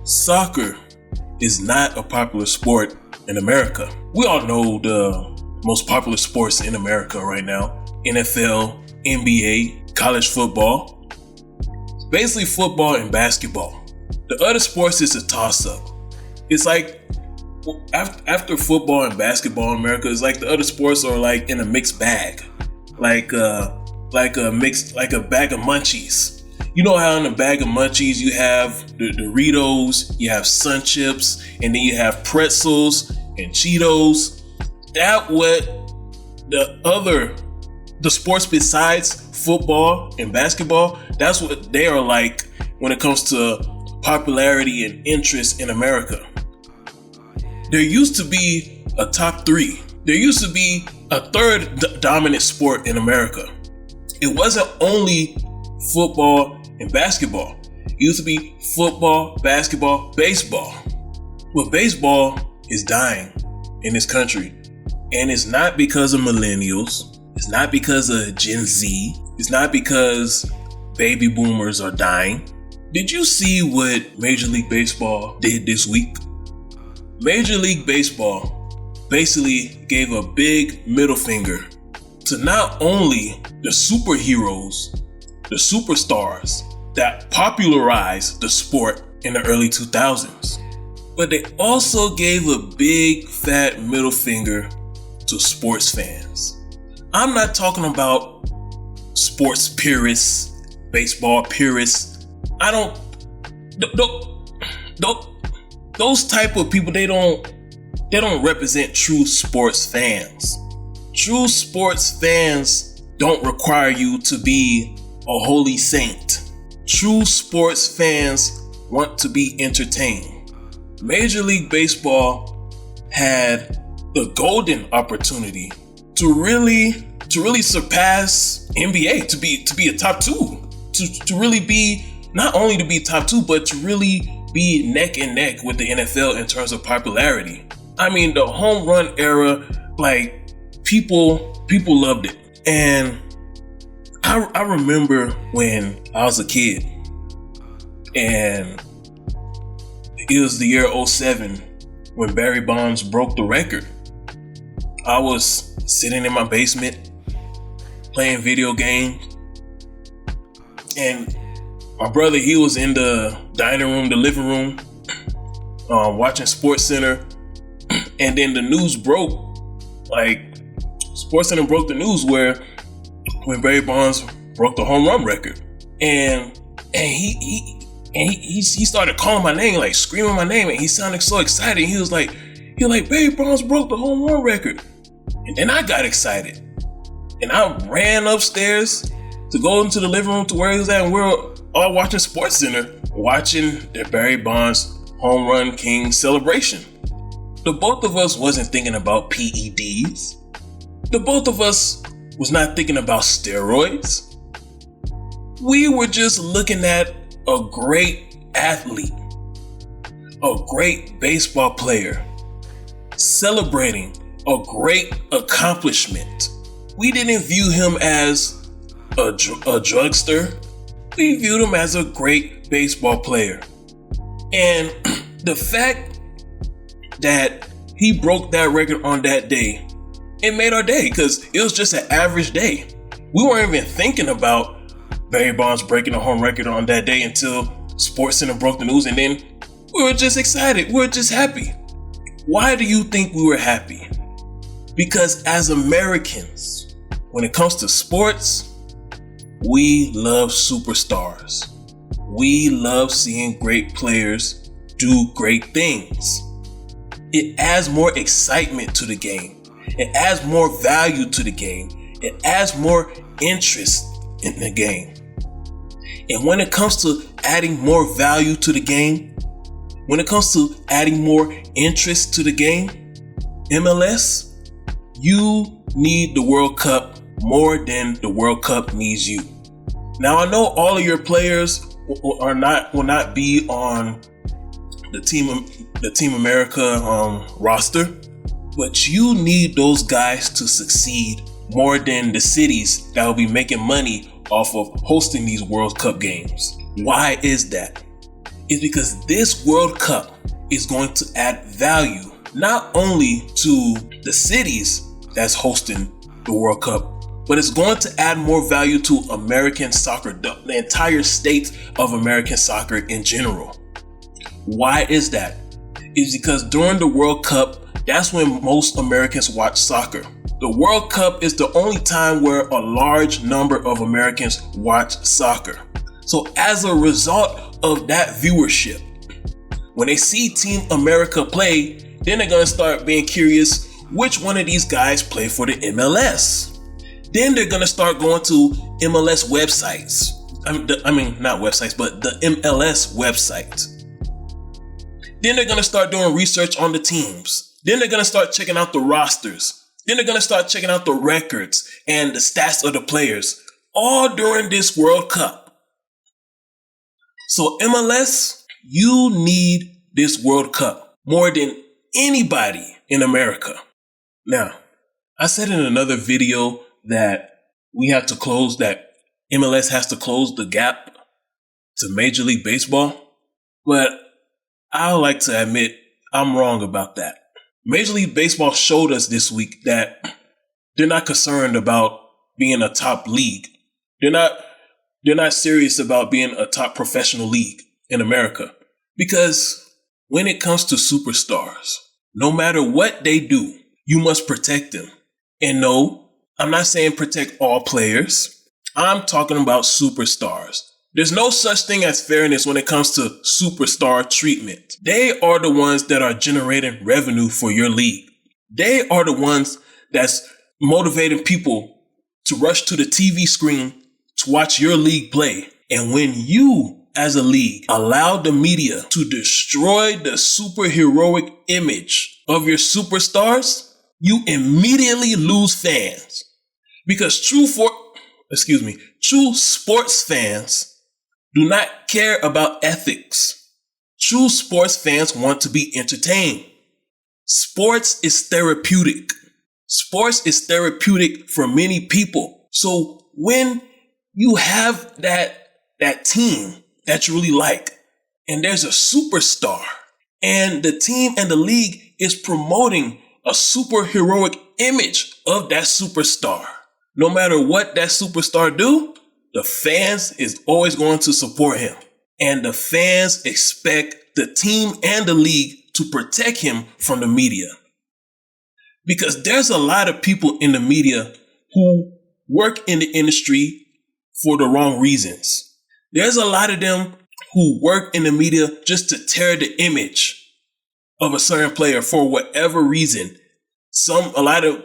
Soccer is not a popular sport in America. We all know the most popular sports in America right now: NFL, NBA, college football, basically football and basketball. The other sports is a toss-up. It's like after football and basketball in America, it's like the other sports are like in a mixed bag, like a bag of munchies. You know how in a bag of munchies you have the Doritos, you have Sun Chips, and then you have pretzels and Cheetos. That what the sports besides football and basketball, that's what they are like when it comes to popularity and interest in America. There used to be a top three. There used to be a third dominant sport in America. It wasn't only football and basketball. It used to be football, basketball, baseball. But baseball is dying in this country. And it's not because of millennials. It's not because of Gen Z. It's not because baby boomers are dying. Did you see what Major League Baseball did this week? Major League Baseball basically gave a big middle finger to not only the superheroes, the superstars that popularized the sport in the early 2000s, but they also gave a big fat middle finger to sports fans. I'm not talking about sports purists, baseball purists. Those type of people, they don't represent true sports fans. True sports fans don't require you to be a holy saint. True sports fans want to be entertained. Major League Baseball had the golden opportunity to really surpass NBA, to be a top two, to really be, not only to be top two, but to really be neck and neck with the NFL in terms of popularity. I mean, the home run era, like people loved it. And I remember when I was a kid, and it was the year 2007 when Barry Bonds broke the record. I was sitting in my basement playing video games, and my brother, he was in the dining room, the living room, watching Sports Center, and then the news broke. Like, Sports Center broke the news when Barry Bonds broke the home run record, and he started calling my name, like screaming my name, and he sounded so excited. He was like, Barry Bonds broke the home run record, and then I got excited, and I ran upstairs to go into the living room to where he was at, and we're all watching Sports Center, watching the Barry Bonds home run king celebration. The both of us wasn't thinking about PEDs. The both of us was not thinking about steroids. We were just looking at a great athlete, a great baseball player, celebrating a great accomplishment. We didn't view him as a drugster. We viewed him as a great baseball player. And the fact that he broke that record on that day, it made our day, because it was just an average day. We weren't even thinking about Barry Bonds breaking a home record on that day until SportsCenter broke the news, and then we were just excited. We were just happy. Why do you think we were happy? Because as Americans, when it comes to sports, we love superstars. We love seeing great players do great things. It adds more excitement to the game. It adds more value to the game. It adds more interest in the game. And when it comes to adding more value to the game, when it comes to adding more interest to the game, MLS, you need the World Cup more than the World Cup needs you. Now, I know all of your players will not be on the Team America roster, but you need those guys to succeed more than the cities that will be making money off of hosting these World Cup games. Why is that? is because this World Cup is going to add value not only to the cities that's hosting the World Cup, but it's going to add more value to American soccer, the entire state of American soccer in general. Why is that? It's because during the World Cup, that's when most Americans watch soccer. The World Cup is the only time where a large number of Americans watch soccer. So as a result of that viewership, when they see Team America play, then they're going to start being curious which one of these guys play for the MLS. Then they're going to start going to MLS websites. Not websites, but the MLS website. Then they're going to start doing research on the teams. Then they're going to start checking out the rosters. Then they're going to start checking out the records and the stats of the players, all during this World Cup. So MLS, you need this World Cup more than anybody in America. Now, I said in another video that MLS has to close the gap to Major League Baseball, but I like to admit I'm wrong about that. Major League Baseball showed us this week that they're not concerned about being a top league. They're not serious about being a top professional league in America. Because when it comes to superstars, no matter what they do, you must protect them. And no, I'm not saying protect all players. I'm talking about superstars. There's no such thing as fairness when it comes to superstar treatment. They are the ones that are generating revenue for your league. They are the ones that's motivating people to rush to the TV screen to watch your league play. And when you, as a league, allow the media to destroy the superheroic image of your superstars, you immediately lose fans. Because true sports fans do not care about ethics. True sports fans want to be entertained. Sports is therapeutic. Sports is therapeutic for many people. So when you have that team that you really like, and there's a superstar, and the team and the league is promoting a superheroic image of that superstar, no matter what that superstar do, the fans is always going to support him. And the fans expect the team and the league to protect him from the media. Because there's a lot of people in the media who work in the industry for the wrong reasons. There's a lot of them who work in the media just to tear the image of a certain player for whatever reason. A lot of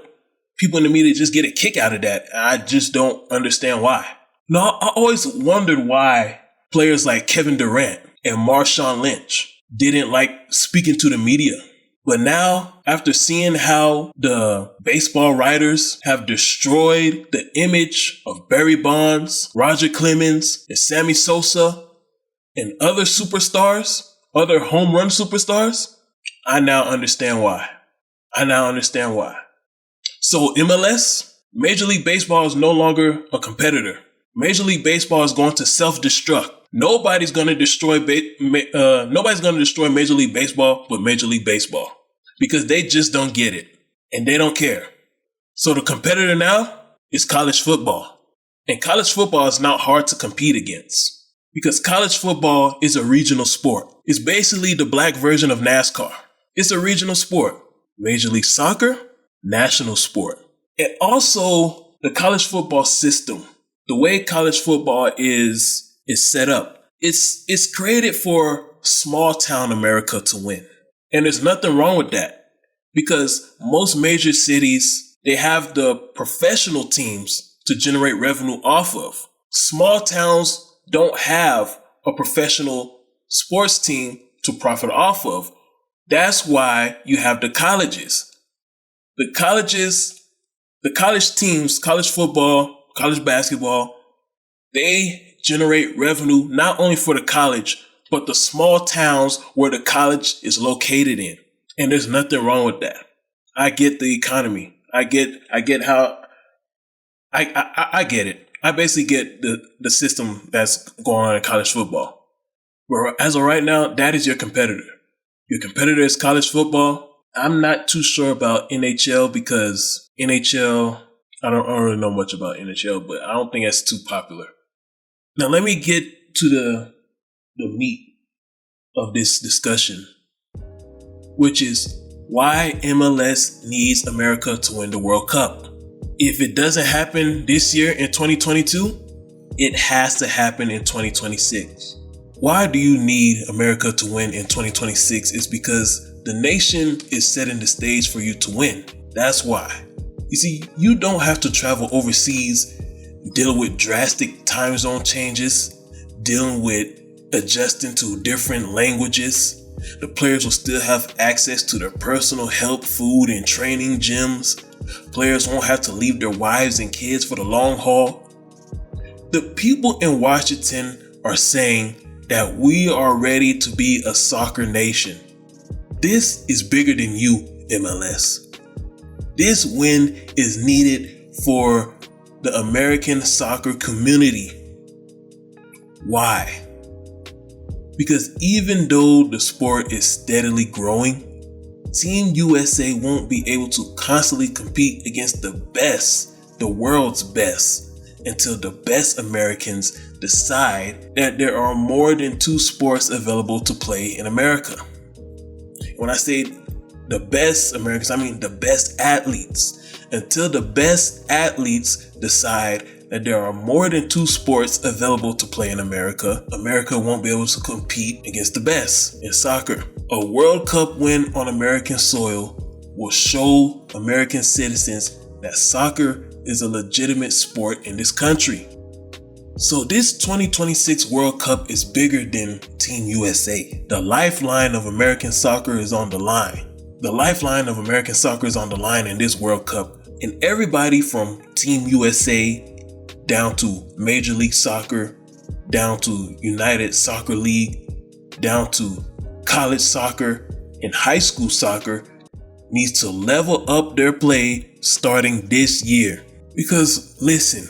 people in the media just get a kick out of that. I just don't understand why. Now, I always wondered why players like Kevin Durant and Marshawn Lynch didn't like speaking to the media. But now, after seeing how the baseball writers have destroyed the image of Barry Bonds, Roger Clemens, and Sammy Sosa, and other superstars, other home run superstars, I now understand why. So MLS, Major League Baseball is no longer a competitor. Major League Baseball is going to self-destruct. Nobody's going to destroy Major League Baseball but Major League Baseball, because they just don't get it and they don't care. So the competitor now is college football. And college football is not hard to compete against because college football is a regional sport. It's basically the black version of NASCAR. It's a regional sport. Major League Soccer, national sport. And also the college football system, the way college football is set up, it's created for small town America to win. And there's nothing wrong with that because most major cities, they have the professional teams to generate revenue off of. Small towns don't have a professional sports team to profit off of. That's why you have the colleges. The college teams, college football, college basketball, they generate revenue not only for the college, but the small towns where the college is located in. And there's nothing wrong with that. I get the economy. I get how I get it. I basically get the system that's going on in college football. But as of right now, that is your competitor. Your competitor is college football. I'm not too sure about NHL because NHL, I don't really know much about NHL, but I don't think that's too popular. Now let me get to the meat of this discussion, which is why MLS needs America to win the World Cup. If it doesn't happen this year in 2022, it has to happen in 2026. Why do you need America to win in 2026? It's because the nation is setting the stage for you to win. That's why. You see, you don't have to travel overseas, dealing with drastic time zone changes, dealing with adjusting to different languages. The players will still have access to their personal help, food, and training gyms. Players won't have to leave their wives and kids for the long haul. The people in Washington are saying that we are ready to be a soccer nation. This is bigger than you, MLS. This win is needed for the American soccer community. Why? Because even though the sport is steadily growing, Team USA won't be able to constantly compete against the best, the world's best, until the best Americans decide that there are more than 2 sports available to play in America. When I say the best Americans, I mean the best athletes. Until the best athletes decide that there are more than 2 sports available to play in America, America won't be able to compete against the best in soccer. A World Cup win on American soil will show American citizens that soccer is a legitimate sport in this country. So this 2026 World Cup is bigger than Team USA. The lifeline of American soccer is on the line. The lifeline of American soccer is on the line in this World Cup. And everybody from Team USA down to Major League Soccer, down to United Soccer League, down to college soccer and high school soccer needs to level up their play starting this year. Because listen,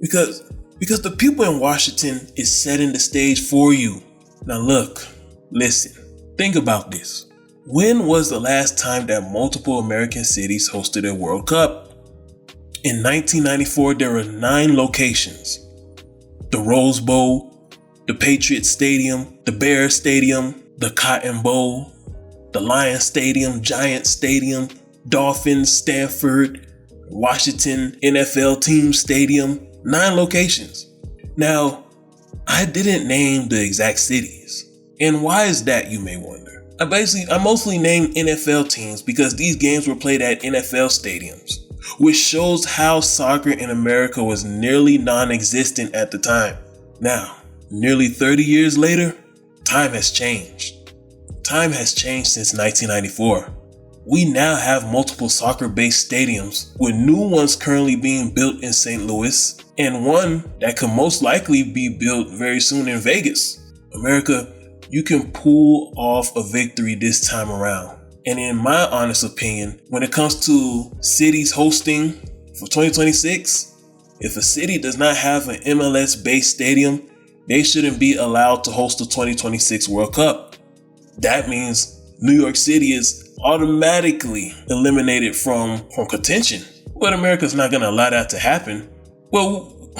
because the people in Washington is setting the stage for you. Now look, listen, think about this. When was the last time that multiple American cities hosted a World Cup? In 1994, there were 9 locations. The Rose Bowl, the Patriot Stadium, the Bear Stadium, the Cotton Bowl, the Lion Stadium, Giant Stadium, Dolphins, Stanford, Washington NFL Team Stadium, 9 locations. Now, I didn't name the exact cities. And why is that, you may wonder? I mostly named NFL teams because these games were played at NFL stadiums, which shows how soccer in America was nearly non-existent at the time. Now, nearly 30 years later, time has changed. Time has changed since 1994. We now have multiple soccer-based stadiums, with new ones currently being built in St. Louis, and one that could most likely be built very soon in Vegas. America, you can pull off a victory this time around. And in my honest opinion, when it comes to cities hosting for 2026, if a city does not have an MLS-based stadium, they shouldn't be allowed to host the 2026 World Cup. That means New York City is automatically eliminated from contention. But America's not going to allow that to happen. Well,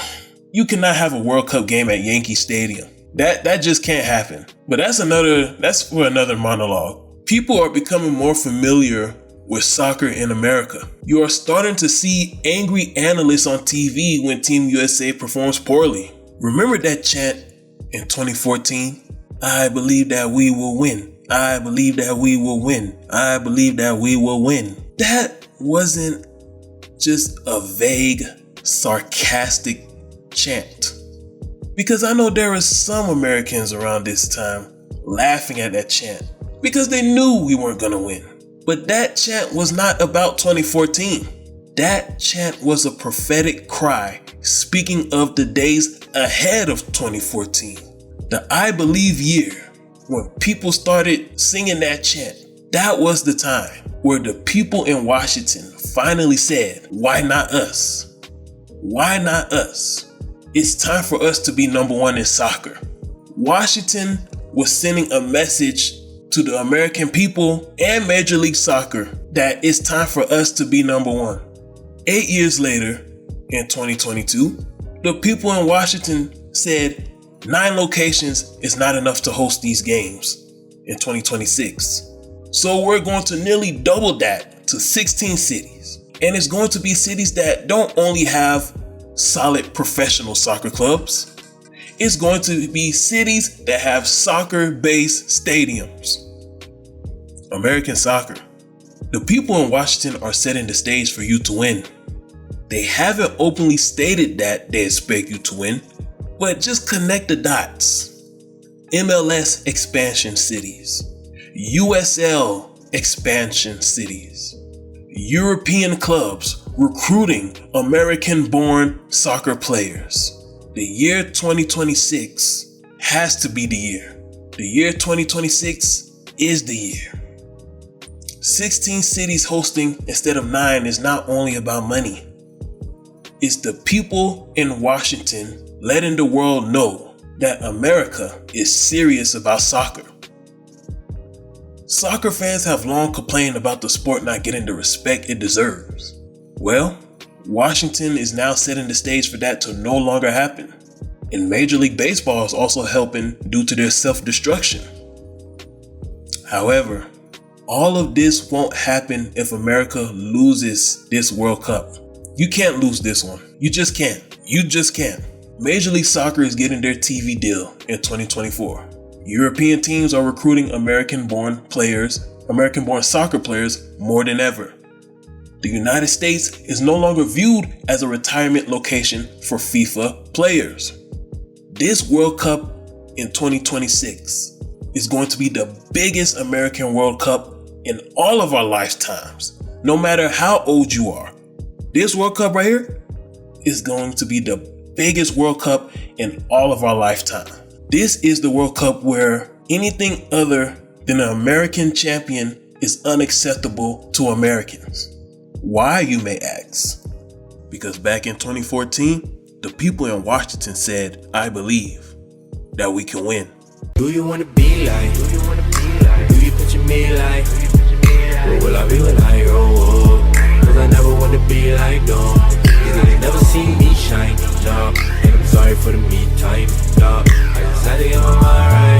you cannot have a World Cup game at Yankee Stadium. That just can't happen. But that's for another monologue. People are becoming more familiar with soccer in America. You are starting to see angry analysts on TV when Team USA performs poorly. Remember that chant in 2014? I believe that we will win. I believe that we will win. I believe that we will win. That wasn't just a vague, sarcastic chant. Because I know there were some Americans around this time laughing at that chant because they knew we weren't gonna win. But that chant was not about 2014. That chant was a prophetic cry speaking of the days ahead of 2014. The I Believe year, when people started singing that chant, that was the time where the people in Washington finally said, why not us? Why not us? It's time for us to be number one in soccer. Washington was sending a message to the American people and Major League Soccer that it's time for us to be number one. 8 years later, in 2022, the people in Washington said 9 locations is not enough to host these games in 2026. So we're going to nearly double that to 16 cities. And it's going to be cities that don't only have solid professional soccer clubs. It's going to be cities that have soccer-based stadiums. American soccer. The people in Washington are setting the stage for you to win. They haven't openly stated that they expect you to win, but just connect the dots. MLS expansion cities, USL expansion cities, European clubs recruiting American-born soccer players. The year 2026 has to be the year. The year 2026 is the year. 16 cities hosting instead of 9 is not only about money. It's the people in Washington letting the world know that America is serious about soccer. Soccer fans have long complained about the sport not getting the respect it deserves. Well, Washington is now setting the stage for that to no longer happen. And Major League Baseball is also helping due to their self-destruction. However, all of this won't happen if America loses this World Cup. You can't lose this one. You just can't. You just can't. Major League Soccer is getting their TV deal in 2024. European teams are recruiting American-born soccer players more than ever. The United States is no longer viewed as a retirement location for FIFA players. This World Cup in 2026 is going to be the biggest American World Cup in all of our lifetimes, no matter how old you are. This World Cup right here is going to be the biggest World Cup in all of our lifetime. This is the World Cup where anything other than an American champion is unacceptable to Americans. Why, you may ask? Because back in 2014, the people in Washington said, I believe that we can win. Do you want to be like? Do you picture me like? What will I be when I grow up? Cause I never want to be like them. These niggas never see me shine, dog. And I'm sorry for the me time, dog. I just had to get my mind right.